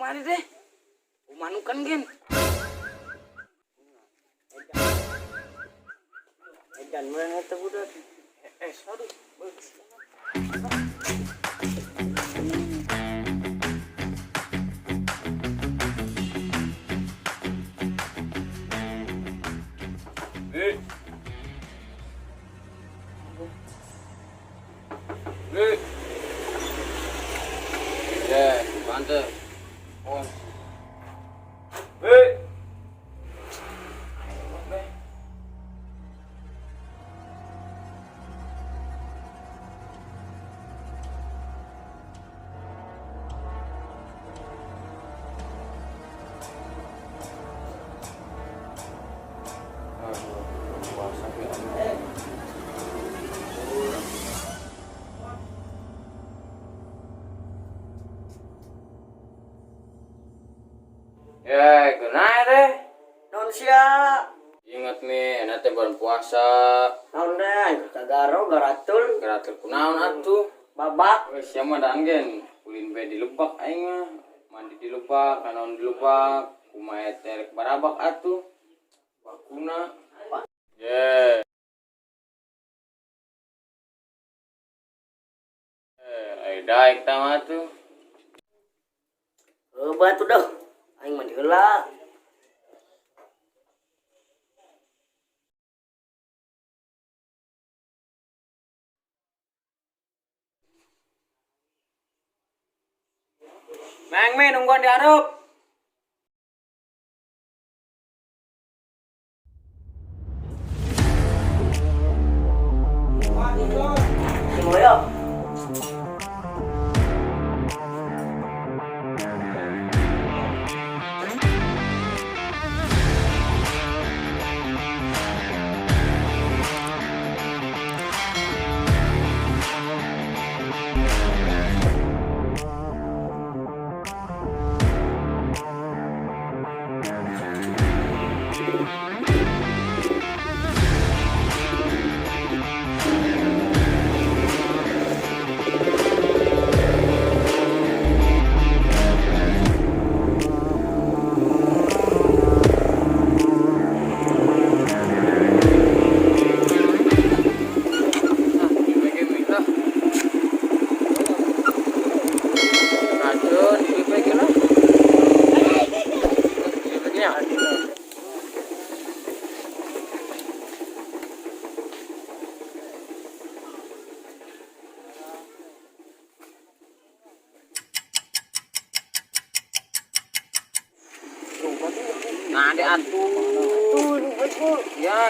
kemari deh. Manukan gen. Edan mana eta budak? Aduh, bagus. Ya, mantap. On. Ya, kenapa deh? Non sia. Ingat mi, nanti bulan puasa. Non deh, kagaro garatul. Geratul kunaon atuh. Babak. Wes siapa dangen? Ulin be di Lebak aing mah. Mandi di Lebak, kanon di Lebak. Kumaha terek barabak atuh. Bakuna. Yeah. Ayo daik tama tuh. Batu dah. Aing mandi heula. Mang nungguan di Harap. Timur ya. Nah, ada atuh. Tuh, betul. Ya.